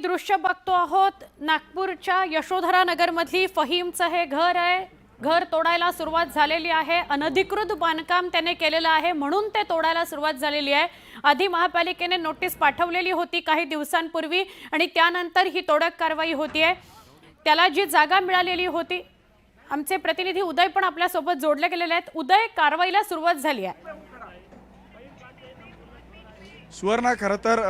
दृश्य बघतो आहोत। नागपूरच्या यशोधरा नगर मधली फहीमचं हे घर आहे। घर तोडायला सुरुवात झालेली आहे। अनधिकृत बांधकाम त्याने केलेलं आहे म्हणून ते तोडायला सुरुवात झालेली आहे। आधी महापालिकेने नोटीस पाठवलेली होती काही दिवसांपूर्वी आणि त्यानंतर ही तोडक कारवाई होतीये। त्याला जी जागा मिळालेली होती, आमचे प्रतिनिधी उदय पण आपल्या सोबत जोडले गेलेले आहेत। उदय, कारवाईला सुरुवात झाली आहे। सुवर्णा, खरं तर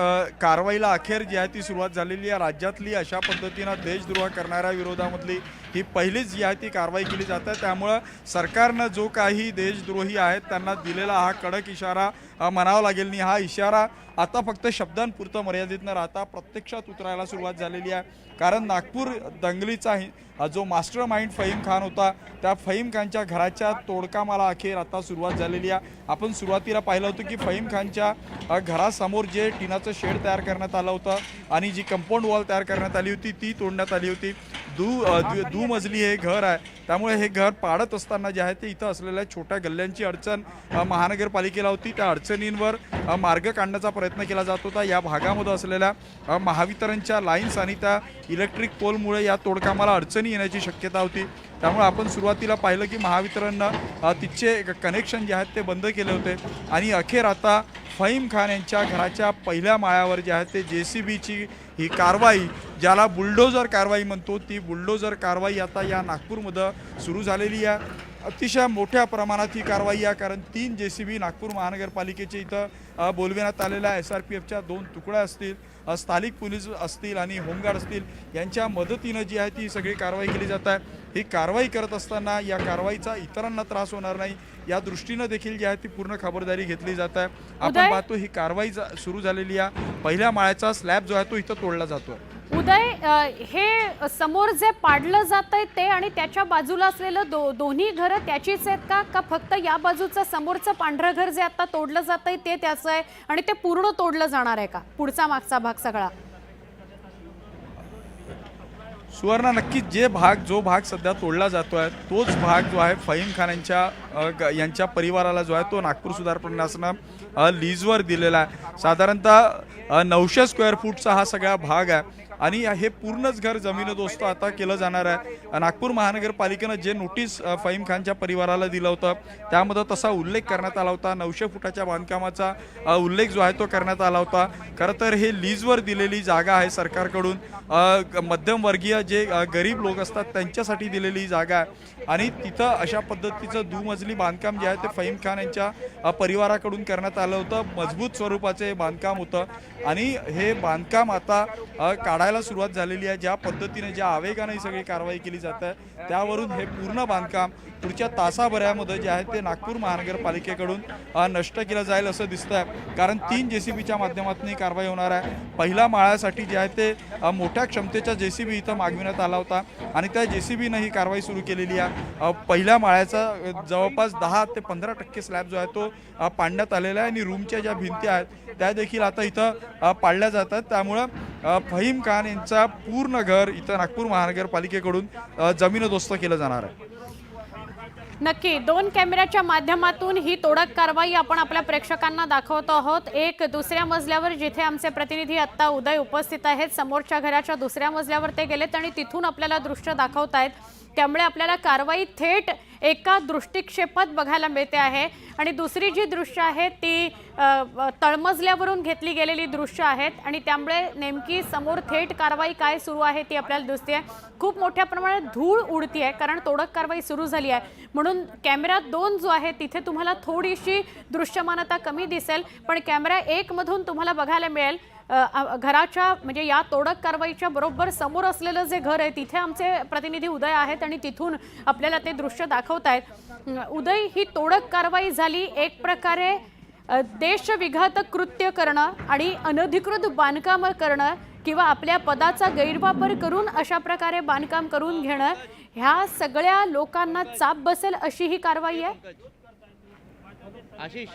कारवाईला अखेर जी आहे ती सुरुवात झालेली आहे। राज्यातली अशा पद्धतीनं देशद्रोह करणाऱ्या विरोधामधली ही पहिलीच जी आहे ती कारवाई केली जाते। त्यामुळे सरकारनं जो काही देशद्रोही आहेत त्यांना दिलेला हा कडक इशारा म्हणावा लागेल आणि हा इशारा आता फक्त शब्दांपुरतं मर्यादित न राहता प्रत्यक्षात उतरायला सुरुवात झालेली आहे। कारण नागपूर दंगलीचा जो मास्टर माइंड फहीम खान होता, त्या फहीम खानच्या घराच्या तोडकामाला अखेर आता सुरुवात झालेली आहे। आपण सुरुवातीला पाहिलं होतं की फहीम खानच्या घरासमोर जे टिनाचं शेड तयार करण्यात आलं होतं आणि जी कंपाऊंड वॉल तयार करण्यात आली होती ती तोडण्यात आली होती। दुमजली हे घर आहे, त्यामुळे हे घर पाडत असताना जे आहे ते इथं असलेल्या छोट्या गल्ल्यांची अडचण महानगरपालिकेला होती। त्या अडचणींवर मार्ग काढण्याचा प्रयत्न केला जात होता। या भागामध्ये असलेल्या महावितरणच्या लाईन्स आणि त्या इलेक्ट्रिक पोलमुळे या तोडकामाला अडचणी येण्याची शक्यता होती। त्यामुळे आपण सुरुवातीला पाहिलं की महावितरणनं तिचे कनेक्शन जे आहेत ते बंद केले होते आणि अखेर आता फहीम खान यांच्या घराच्या पहिल्या माळ्यावर जे आहे ते JCBची ही कारवाई, ज्याला बुलडोजर कारवाई म्हणतो, ती बुलडोजर कारवाई आता या नागपूरमध्ये सुरू झालेली आहे। अतिशय मोठ्या प्रमाणात ही कारवाई आहे, कारण 3 JCB नागपूर महानगरपालिकेचे इथं बोलविण्यात आलेल्या SRPFच्या 2 तुकड्या असतील, स्थानिक पोलीस असतील आणि होमगार्ड असतील, यांच्या मदतीनं जी आहे ती सगळी कारवाई केली जात आहे। ही कारवाई करत असताना या कारवाईचा इतरांना त्रास होणार नाही या दृष्टीनं देखील जी आहे ती पूर्ण खबरदारी घेतली जात आहे। आपण पाहतो ही कारवाई सुरू झालेली आहे। पहिल्या माळ्याचा स्लॅब जो आहे तो इथं तोडला जातो। उदय, हे समोर जे पाडलं जातंय ते आणि त्याच्या बाजूला असलेलं दोन्ही घरं त्याचीच आहेत का फक्त या बाजूचं समोरचं पांढरं घर जे आता तोडलं जातंय ते त्याचं आहे आणि ते पूर्ण तोडलं जाणार आहे का पुढचा मागचा भाग सगळा? सुवर्णा, नक्की जो भाग सध्या तोडला जातोय तोच भाग जो आहे फहीम खान यांच्या परिवाराला जो आहे तो नागपूर सुधार प्रशासनानं लीजवर दिलेला आहे। साधारणतः 900 स्क्वेअर फूटचा हा सगळा भाग आहे आणि हे पूर्णच घर जमीनदोस्त आता केलं जाणार आहे। नागपूर महानगरपालिकेनं जे नोटीस फहीम खानच्या परिवाराला दिलं होतं त्यामध्ये तसा उल्लेख करण्यात आला होता। 900 फुटाच्या बांधकामाचा उल्लेख जो आहे तो करण्यात आला होता। खरं तर हे लीजवर दिलेली जागा आहे सरकारकडून, मध्यमवर्गीय जे गरीब लोक असतात त्यांच्यासाठी दिलेली जागा आहे आणि तिथं अशा पद्धतीचं दुमजली बांधकाम जे आहे ते फहीम खान यांच्या परिवाराकडून करण्यात आलं होतं। मजबूत स्वरूपाचे बांधकाम होतं आणि हे बांधकाम आता काढायला सुरुवात झालेली आहे। ज्या पद्धतीने ज्या आवेगाने ही सगळी कारवाई केली जात आहे त्यावरून हे पूर्ण बांधकाम पुढच्या तासाभरामध्ये जे आहे ते नागपूर महानगरपालिकेकडून नष्ट केलं जाईल असं दिसतंय, कारण 3 JCBच्या माध्यमातून ही कारवाई होणार आहे। पहिल्या माळ्यासाठी जे आहे ते मोठ्या क्षमतेचा JCB इथं मागविण्यात आला होता आणि त्या JCBनं ही कारवाई सुरू केलेली आहे। पहिल्या माळ्याचा जवळपास 10 ते 15% स्लॅब जो आहे तो पाडण्यात आलेला आहे आणि रूमच्या ज्या भिंती आहेत त्या देखील आता इथं पाडल्या जातात। त्यामुळं फहीम खान यांचा पूर्ण घर इथं नागपूर महानगरपालिकेकडून जमीनदोस्त केलं जाणार आहे। नक्की 2 कॅमेऱ्याच्या माध्यमातून ही तोडक कारवाई आपण आपल्या प्रेक्षकांना दाखवतो आहोत। एक दुसऱ्या मजल्यावर जिथे आमचे प्रतिनिधी आता उदय उपस्थित आहेत, समोरच्या घराच्या दुसऱ्या मजल्यावर ते गेलेत आणि तिथून आपल्याला दृश्य दाखवतायत, त्यामुळे आपल्याला कारवाई थेट एका दृष्टिक्षेपात बघायला मिळते आहे आणि दुसरी जी दृश्य आहेत ती तळमजल्यावरून घेतली गेलेली दृश्य आहेत आणि त्यामुळे नेमकी समोर थेट कारवाई काय सुरू आहे ती आपल्याला दिसते। खूप मोठ्या प्रमाणात धूळ उडतीये कारण तोडक कारवाई सुरू झाली आहे, म्हणून कॅमेरा 2 जो आहे तिथे तुम्हाला थोडीशी दृश्यमानता कमी दिसेल, पण कॅमेरा 1 मधून तुम्हाला बघायला मिळेल घराच्या म्हणजे या तोडक कारवाईच्या बरोबर समोर असलेलं जे घर आहे तिथे आमचे प्रतिनिधी उदय आहेत आणि तिथून आपल्याला ते दृश्य दाखवतायत। उदय, ही तोडक कारवाई झाली, एक प्रकारे देशविघातक कृत्य करणं आणि अनधिकृत बांधकाम करणं किंवा आपल्या पदाचा गैरवापर करून अशा प्रकारे बांधकाम करून घेणं, ह्या सगळ्या लोकांना चाप बसेल अशी ही कारवाई आहे। आशीष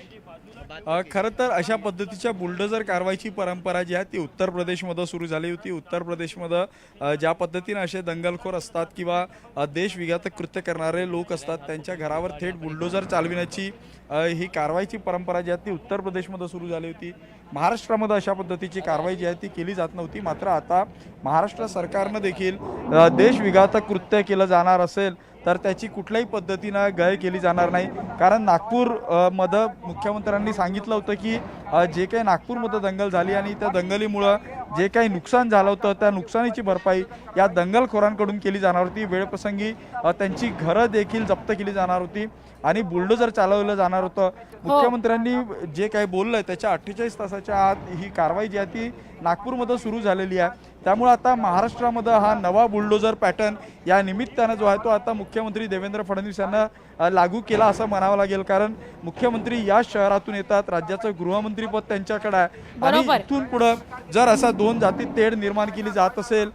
खरं तर अशा पद्धतीच्या बुलडोझर कारवाईची परंपरा जी आहे ती उत्तर प्रदेशमध्ये सुरू झाली होती. उत्तर प्रदेशमध्ये ज्या पद्धतीने असे दंगलखोर असतात किंवा देशविघातक कृत्य करणारे लोक असतात त्यांच्या घरावर थेट बुलडोझर चालविण्याची ही कारवाईची परंपरा जी आहे ती उत्तर प्रदेशमध्ये सुरू झाली होती. महाराष्ट्रामध्ये अशा पद्धतीची कारवाई जी आहे ती केली जात नव्हती. मात्र आता महाराष्ट्र सरकारनं देखील देशविघातक कृत्य केलं जाणार असेल तर त्याची कुठल्याही पद्धतीनं गय केली जाणार नाही. कारण नागपूरमध्ये मुख्यमंत्र्यांनी सांगितलं होतं की जे काही नागपूरमध्ये दंगल झाली आणि त्या दंगलीमुळं जे काही नुकसान झालं होतं त्या नुकसानीची भरपाई या दंगलखोरांकडून केली जाणार होती. वेळप्रसंगी त्यांची घरं देखील जप्त केली जाणार होती आणि बुलडोझर चालवलं जाणार होतं. मुख्यमंत्र्यांनी जे काही बोललंय त्याच्या 48 तासाच्या आत ही कारवाई जी आहे ती नागपूरमध्ये सुरू झालेली आहे. त्यामुळे आता महाराष्ट्रामध्ये हा नवा बुलडोझर पॅटर्न या निमित्तानं जो आहे तो आता मुख्यमंत्री देवेंद्र फडणवीस यांना लागू केला असं म्हणावं लागेल. कारण मुख्यमंत्री या शहरातून येतात, राज्याचं गृहमंत्रीपद त्यांच्याकडे आहे आणि इथून पुढे जर असा दोन जाती तेढ निर्माण केली जात असेल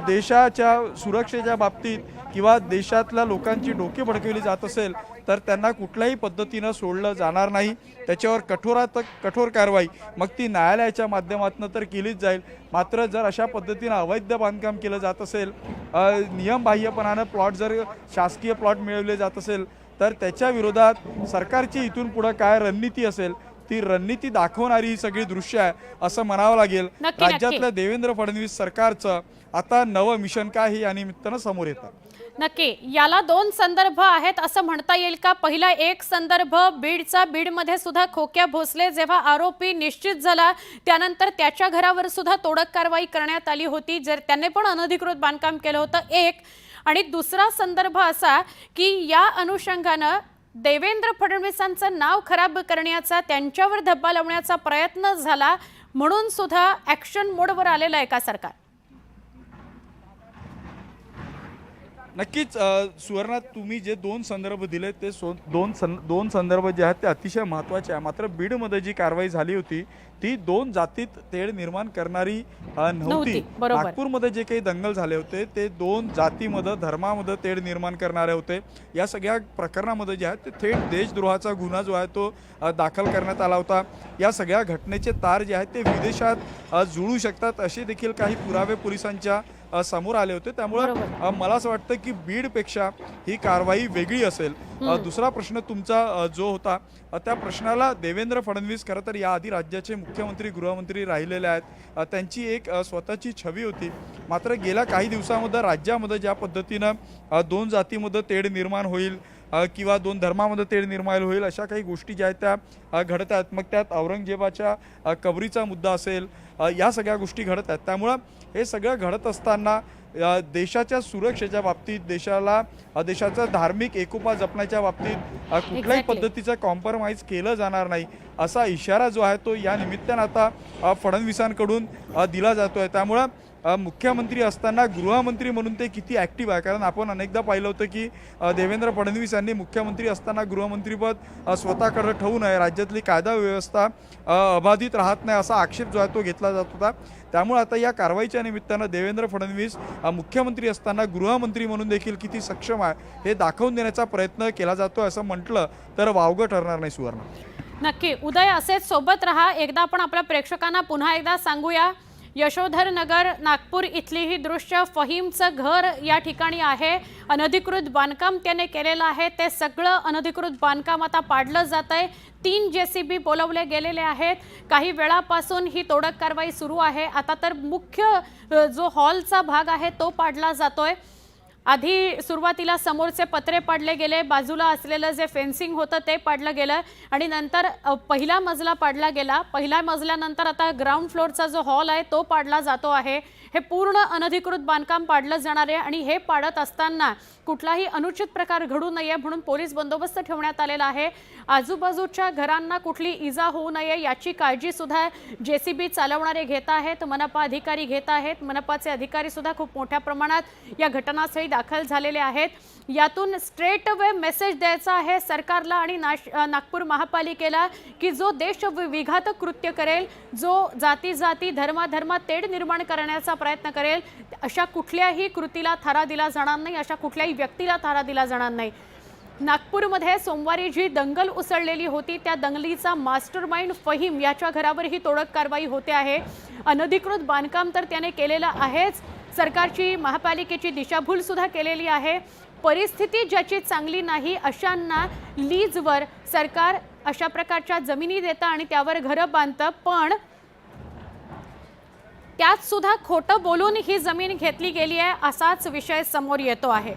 देशाच्या सुरक्षेच्या बाबतीत किंवा देशातल्या लोकांची डोके भडकवली जात असेल तर त्यांना कुठल्याही पद्धतीनं सोडलं जाणार नाही. त्याच्यावर कठोरात कठोर कारवाई मग ती न्यायालयाच्या माध्यमातून तर केलीच जाईल. मात्र जर अशा पद्धतीनं अवैध बांधकाम केलं जात असेल, नियमबाह्यपणानं प्लॉट जर शासकीय प्लॉट मिळवले जात असेल तर त्याच्या विरोधात सरकारची इथून पुढे काय रणनीती असेल ती रणनीती दाखवणारी ही सगळी दृश्य आहे असं म्हणावं लागेल. राज्यातल्या देवेंद्र फडणवीस सरकारचं आता नवं मिशन काय हे या निमित्तानं समोर येतं. नक्की याला दोन संदर्भ आहेत असं म्हणता येईल का? पहिला एक संदर्भ बीडचा, बीडमध्ये सुद्धा खोक्या भोसले जेव्हा आरोपी निश्चित झाला त्यानंतर त्याच्या घरावर सुद्धा तोडक कारवाई करण्यात आली होती, जर त्याने पण अनधिकृत बांधकाम केलं होतं एक. आणि दुसरा संदर्भ असा की या अनुषंगानं देवेंद्र फडणवीसांचं नाव खराब करण्याचा, त्यांच्यावर धब्बा लावण्याचा प्रयत्न झाला म्हणून सुद्धा ऍक्शन मोडवर आलेलं आहे का सरकार? नक्कीच सुवर्णा, तुम्ही जे दोन संदर्भ दिले ते दोन संदर्भ जे आहेत ते अतिशय महत्त्वाचे आहे. मात्र बीडमध्ये जी कारवाई झाली होती ती दोन जातीत तेढ निर्माण करणारी नव्हती. नागपूरमध्ये जे काही दंगल झाले होते ते दोन जातीमध्ये, धर्मामध्ये तेढ निर्माण करणारे होते. या सगळ्या प्रकरणामध्ये जे आहे ते थेट देशद्रोहाचा गुन्हा जो आहे तो दाखल करण्यात आला होता. या सगळ्या घटनेचे तार जे आहेत ते विदेशात जुळू शकतात असे देखील काही पुरावे पोलिसांच्या समोर आले होते. त्यामुळे मला असं वाटतं की बीडपेक्षा ही कारवाई वेगळी असेल. दुसरा प्रश्न तुमचा जो होता त्या प्रश्नाला देवेंद्र फडणवीस खरं तर याआधी राज्याचे मुख्यमंत्री, गृहमंत्री राहिलेले आहेत. त्यांची एक स्वतःची छवी होती. मात्र गेल्या काही दिवसामध्ये राज्यामध्ये ज्या पद्धतीनं दोन जातीमध्ये तेढ निर्माण होईल किंवा दोन धर्मामध्ये तेढ निर्माण होईल अशा काही गोष्टी ज्या आहेत त्या घडत आहेत. मग त्यात औरंगजेबाच्या कबरीचा मुद्दा असेल, या सगळ्या गोष्टी घडत आहेत. त्यामुळं हे सगळं घडत असताना देशाच्या सुरक्षेच्या बाबतीत, देशाचा धार्मिक एकोपा जपण्याच्या बाबतीत कुठल्याही पद्धतीचं कॉम्प्रोमाइज केलं जाणार नाही असा इशारा जो आहे तो या निमित्तानं आता फडणवीसांकडून दिला जातोय. त्यामुळं मुख्यमंत्री असताना गृहमंत्री म्हणून ते किती ॲक्टिव्ह आहे. कारण आपण अनेकदा पाहिलं होतं की देवेंद्र फडणवीस यांनी मुख्यमंत्री असताना गृहमंत्रीपद स्वतःकडे ठेवू नये, राज्यातली कायदा व्यवस्था अबाधित राहत नाही असा आक्षेप जो आहे तो घेतला जात होता. त्यामुळे आता या कारवाईच्या निमित्तानं देवेंद्र फडणवीस मुख्यमंत्री असताना गृहमंत्री म्हणून देखील किती सक्षम आहे हे दाखवून देण्याचा प्रयत्न केला जातो असं म्हटलं तर वावगं ठरणार नाही. सुवर्ण, नक्की उदय असेच सोबत रहा. एकदा आपण आपल्या प्रेक्षकांना पुन्हा एकदा सांगूया, यशोधर नगर नागपूर इथली ही दृश्य, फहीमचं घर या ठिकाणी आहे. अनधिकृत बांधकाम त्याने केलेलं आहे. ते सगळं अनधिकृत बांधकाम आता पाडलं जात आहे. 3 JCB बोलवले गेलेले आहेत. काही वेळापासून ही तोडक कारवाई सुरू आहे. आता तर मुख्य जो हॉलचा भाग आहे तो पाडला जातोय. आधी सुरुवातीला समोरचे पत्रे पाडले गेले, बाजूला असलेलं जे फेन्सिंग होतं ते पाडलं गेलं आणि नंतर पहिला मजला पाडला गेला. पहिल्या मजल्यानंतर आता ग्राउंड फ्लोअरचा जो हॉल आहे तो पाडला जातो आहे. हे पूर्ण अनधिकृत बांधकाम पाडलं जाणार आहे आणि हे पाडत असताना कुठलाही अनुचित प्रकार घडू नये म्हणून पोलीस बंदोबस्त ठेवण्यात आलेला आहे. आजूबाजूच्या घरांना कुठली इजा होऊ नये याची काळजी सुद्धा JCB चालवणारे घेत आहेत, मनपा अधिकारी घेत आहेत. मनपाचे अधिकारी सुद्धा खूप मोठ्या प्रमाणात या घटनास्थळी दाखल झालेले आहेत. यातून स्ट्रेट वे मेसेज द्यायचा आहे सरकारला आणि नागपूर महापालिकेला की जो देशविघातक कृत्य करेल, जो जाती धर्मात तेढ निर्माण करण्याचा प्रयत्न करेल, अशा कुठल्याही कृतीला थारा दिला जाणार नाही, अशा कुठल्याही व्यक्तीला थारा दिला जाणार नाही. नागपूरमध्ये सोमवारी जी दंगल उसळलेली होती त्या दंगलीचा मास्टरमाइंड फहीम याच्या घरावर ही तोडक कारवाई होते आहे। अनधिकृत बांधकाम तर त्याने केलेलं आहेच, सरकारची महापालिकेची दिशाभूल सुद्धा केलेली आहे। परिस्थिती ज्याची चांगली नाही अशांना लीजवर सरकार अशा प्रकारच्या जमिनी देतं आणि त्यावर घरं बांधतं, पण त्यात सुद्धा खोटं बोलून ही जमीन घेतली गेली आहे असाच विषय समोर येतो आहे।